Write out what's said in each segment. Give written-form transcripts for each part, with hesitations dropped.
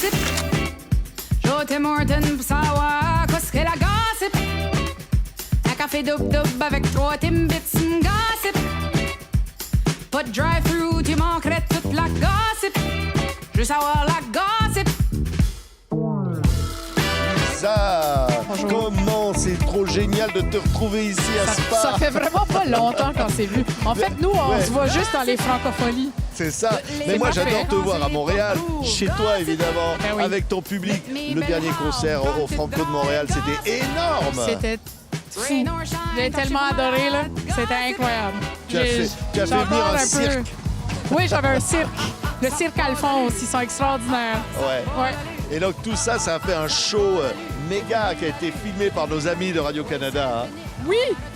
gossip. Jo Tim Horton pour savoir qu'est-ce que la gossip. Un café dub-dub avec 3 Timbits gossip. Pas de drive-thru, tu manquerais toute la gossip. Juste avoir la gossip. Ça, comment c'est trop génial de te retrouver ici à Spa. Ça fait vraiment pas longtemps qu'on s'est vu. En fait, nous, on se voit juste dans les francophonies. C'est ça. Mais C'est moi, parfait. j'adore te voir à Montréal, chez toi évidemment, Ben oui. avec ton public. Le dernier concert au Franco de Montréal, c'était énorme. C'était fou. J'ai tellement adoré, là. C'était incroyable. Tu as fait j'ai venir encore un peu- cirque. Oui, j'avais un cirque. Le cirque Alphonse, ils sont extraordinaires. Ouais. Ouais. Et donc tout ça, ça a fait un show méga qui a été filmé par nos amis de Radio-Canada. Hein.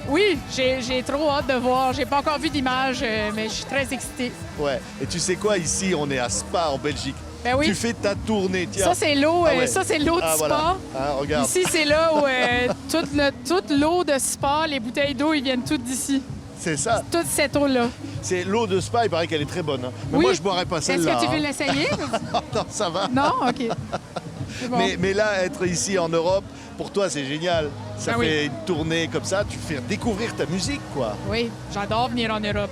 Oui, j'ai trop hâte de voir. J'ai pas encore vu d'image, mais je suis très excitée. Ouais. Et tu sais quoi, ici, on est à Spa en Belgique. Ben oui. Tu fais ta tournée, tiens. Ça, c'est l'eau, Ah ouais. ça, c'est l'eau de Ah, spa. voilà. Hein, regarde. Ici, c'est là où toute l'eau de spa, les bouteilles d'eau, ils viennent toutes d'ici. C'est ça. Toute cette eau-là. C'est l'eau de Spa, il paraît qu'elle est très bonne. Hein. Mais Oui. moi, je boirais pas Est-ce celle-là. que tu veux hein. l'essayer? Non, ça va. Non? OK. C'est bon. Mais là, être ici en Europe, pour toi, c'est génial. Ça Ah fait oui. une tournée comme ça, tu fais découvrir ta musique, quoi. Oui, j'adore venir en Europe.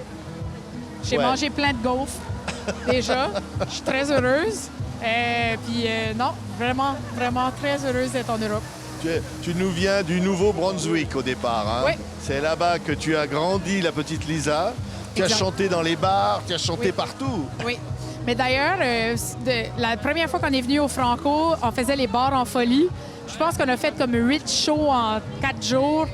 J'ai Ouais. mangé plein de gaufres déjà. Je suis très heureuse. Non, vraiment très heureuse d'être en Europe. Tu nous viens du Nouveau-Brunswick au départ. Hein? Oui. C'est là-bas que tu as grandi, la petite Lisa. Tu as Exact. chanté dans les bars, tu as chanté Oui. partout. Oui. Mais d'ailleurs, la première fois qu'on est venu au Franco, on faisait les bars en folie. Je pense qu'on a fait comme 8 shows en 4 jours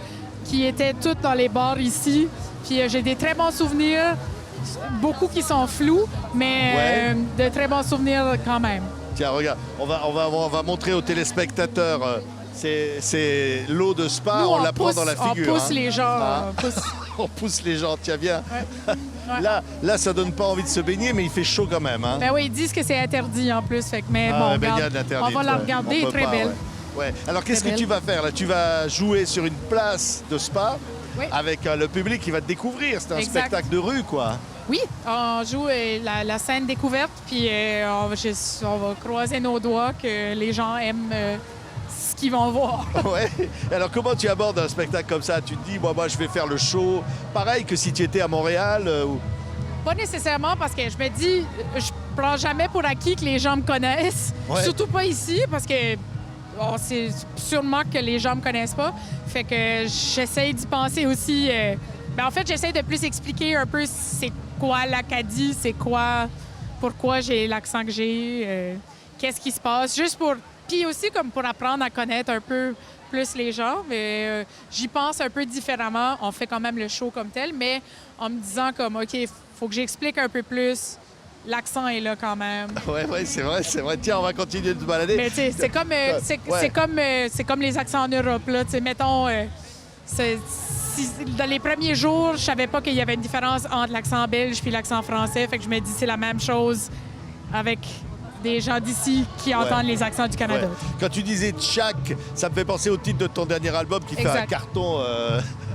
qui étaient tous dans les bars ici. Puis j'ai des très bons souvenirs, beaucoup qui sont flous, mais de très bons souvenirs quand même. Tiens, regarde, on va montrer aux téléspectateurs. C'est l'eau de Spa, Nous, on la prend dans la figure. On pousse hein. les gens. Ah. On pousse. On pousse les gens, tiens, viens. Ouais. Là, ça donne pas envie de se baigner, mais il fait chaud quand même. Hein. Ben oui, ils disent que c'est interdit en plus. Fait que, mais bon, la regarde, baignade interdite, on va la ouais. regarder, On elle est peut très pas, belle. Ouais. Alors, qu'est-ce Très que tu belle. vas faire là? Tu vas jouer sur une place de Spa Oui. avec le public qui va te découvrir. C'est un Exact. spectacle de rue, quoi. Oui, on joue la scène découverte, puis on va croiser nos doigts que les gens aiment ce qu'ils vont voir. Ouais. Alors, comment tu abordes un spectacle comme ça? Tu te dis, moi, je vais faire le show. Pareil que si tu étais à Montréal. Pas nécessairement parce que je me dis, je prends jamais pour acquis que les gens me connaissent. Ouais. Surtout pas ici parce que c'est sûrement que les gens me connaissent pas. Fait que j'essaie d'y penser aussi. En fait, j'essaie de plus expliquer un peu c'est quoi l'Acadie, c'est quoi, pourquoi j'ai l'accent que j'ai, qu'est-ce qui se passe. Juste pour. Puis aussi comme pour apprendre à connaître un peu plus les gens. Mais j'y pense un peu différemment. On fait quand même le show comme tel, mais en me disant comme, OK, faut que j'explique un peu plus. L'accent est là quand même. Ouais, c'est vrai. Tiens, on va continuer de se balader. Mais tu sais, c'est comme, c'est comme les accents en Europe. Là. Tu sais, mettons, dans les premiers jours, je savais pas qu'il y avait une différence entre l'accent belge puis l'accent français. Fait que je me dis c'est la même chose avec des gens d'ici qui entendent les accents du Canada. Ouais. Quand tu disais Tchak, ça me fait penser au titre de ton dernier album qui fait un Exact. carton.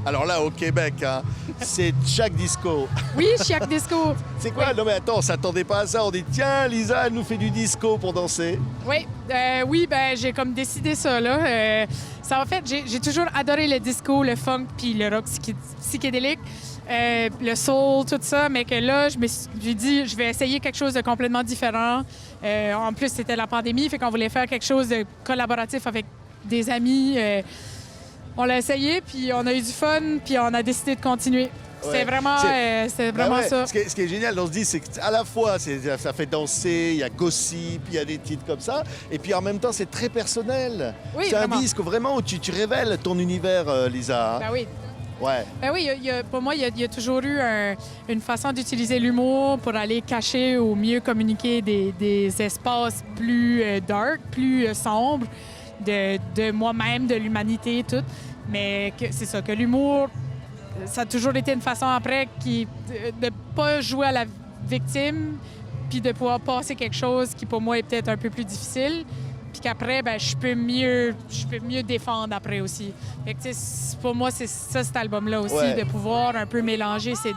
Alors là, au Québec, hein, c'est Tchak Disco. Oui, Chiac Disco. C'est quoi? Oui. Non mais attends, on s'attendait pas à ça. On dit tiens, Lisa, elle nous fait du disco pour danser. Oui, j'ai comme décidé ça là. Ça en fait, j'ai toujours adoré le disco, le funk puis le rock psychédélique, le soul, tout ça, mais que là, j'ai dit, je vais essayer quelque chose de complètement différent. En plus, c'était la pandémie, fait qu'on voulait faire quelque chose de collaboratif avec des amis. On l'a essayé, puis on a eu du fun, puis on a décidé de continuer. Ouais. C'est vraiment ça. Ce qui est génial, on se dit, c'est qu'à la fois, ça fait danser, il y a gossip, il y a des titres comme ça, et puis en même temps, c'est très personnel. Oui, c'est vraiment. un disque vraiment où tu révèles ton univers, Lisa. Hein? Ben oui. Ouais. Ben oui, pour moi, il y a toujours eu une façon d'utiliser l'humour pour aller cacher ou mieux communiquer des espaces plus dark, plus sombres de moi-même, de l'humanité et tout. Mais c'est ça, que l'humour, ça a toujours été une façon après de ne pas jouer à la victime puis de pouvoir passer quelque chose qui, pour moi, est peut-être un peu plus difficile. Puis qu'après, je peux mieux défendre après aussi. Fait que, pour moi, c'est ça, cet album-là aussi, Ouais. de pouvoir un peu mélanger ces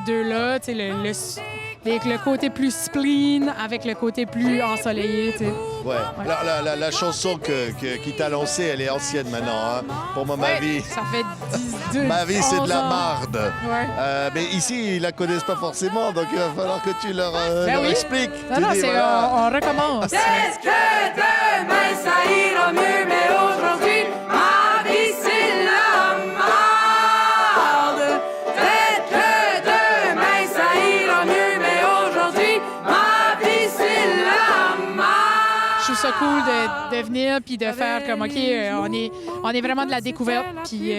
deux-là, le côté plus spleen avec le côté plus ensoleillé, tu sais. Ouais. La chanson qui t'a lancée, elle est ancienne maintenant. Hein. Pour moi, ma Ouais, vie. ça fait 10, Ma vie, c'est de la 11 ans. marde. Ouais. Mais ici, ils la connaissent pas forcément, donc il va falloir que tu leur, Ben leur oui. expliques. Non, Tu non, dis, c'est, voilà. on recommence. Est-ce que demain ça ira mieux, mais aujourd'hui, ma vie c'est la marde. Peut-être que demain ça ira mieux, mais aujourd'hui, ma vie c'est la marde. Je trouve ça cool de venir puis de faire comme, OK, on est vraiment de la découverte, puis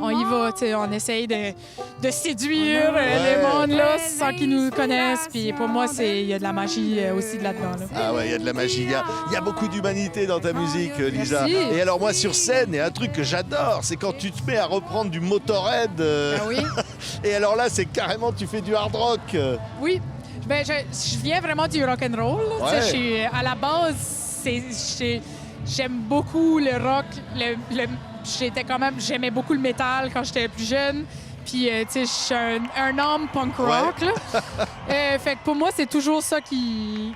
on y va, tu sais, on essaye de séduire le monde là sans qu'ils nous connaissent. Puis pour moi, il y a de la magie aussi de là-dedans. Là. Ah ouais, il y a de la magie. Il y a beaucoup d'humanité dans ta musique, Lisa. Merci. Et alors moi, sur scène, il y a un truc que j'adore, c'est quand tu te mets à reprendre du Motorhead. Ah oui? Et alors là, c'est carrément, tu fais du hard rock. Oui. Ben, je viens vraiment du rock and roll. Là. Ouais. Tu sais, à la base, j'aime beaucoup le rock. J'aimais beaucoup le métal quand j'étais plus jeune. Puis, tu sais, je suis un homme punk rock. Ouais. Là. Fait que pour moi, c'est toujours ça qui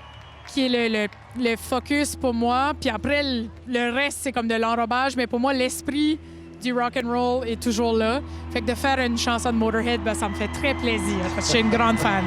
est le focus pour moi. Puis après, le reste, c'est comme de l'enrobage. Mais pour moi, l'esprit du rock and roll est toujours là. Fait que de faire une chanson de Motorhead, ben, ça me fait très plaisir parce que je suis une grande fan.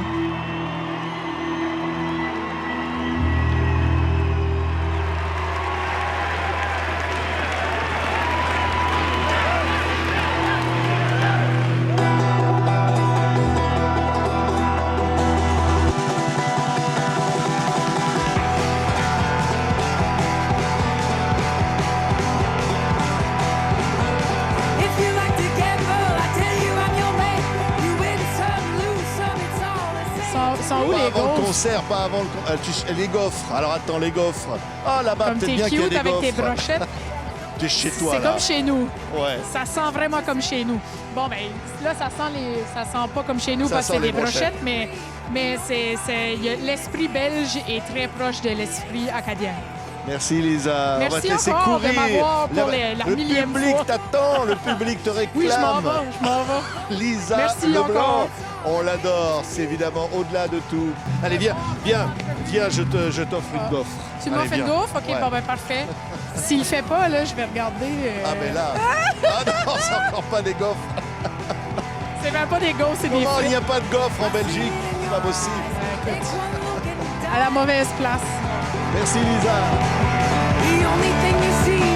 If you like to gamble, I tell you I'm your mate. You win some, lose some, it's all the same. Sont où Pas les avant le gaufres? concert, pas avant le concert. Les gaufres. Alors attends, les gaufres. Ah là-bas, Comme peut-être t'es bien qu'il y a cute des avec tes gaufres. brochettes. T'es chez toi, C'est là. comme chez nous. Ouais. Ça sent vraiment comme chez nous. Bon, ben là, ça sent pas comme chez nous Ça parce que sent c'est les des brochettes, mais l'esprit belge est très proche de l'esprit acadien. Merci, Lisa. On va Merci te laisser encore de courir. m'avoir pour la millième Le public fois. t'attend, le public te réclame. Oui, je m'en vais. Lisa Merci Leblanc, encore. on l'adore, c'est évidemment au-delà de tout. Allez, viens, je t'offre une gaufre. Tu Allez, m'offres une viens. gaufre? OK, Ouais. bon, ben parfait. S'il le fait pas, là, je vais regarder. Ah, mais là. Ah non, c'est encore pas des gaufres. C'est même pas des gaufres, c'est des Comment il frites. n'y a pas de gaufres en Belgique? C'est pas possible. Écoute, à la mauvaise place. Merci, Lisa. The only thing you see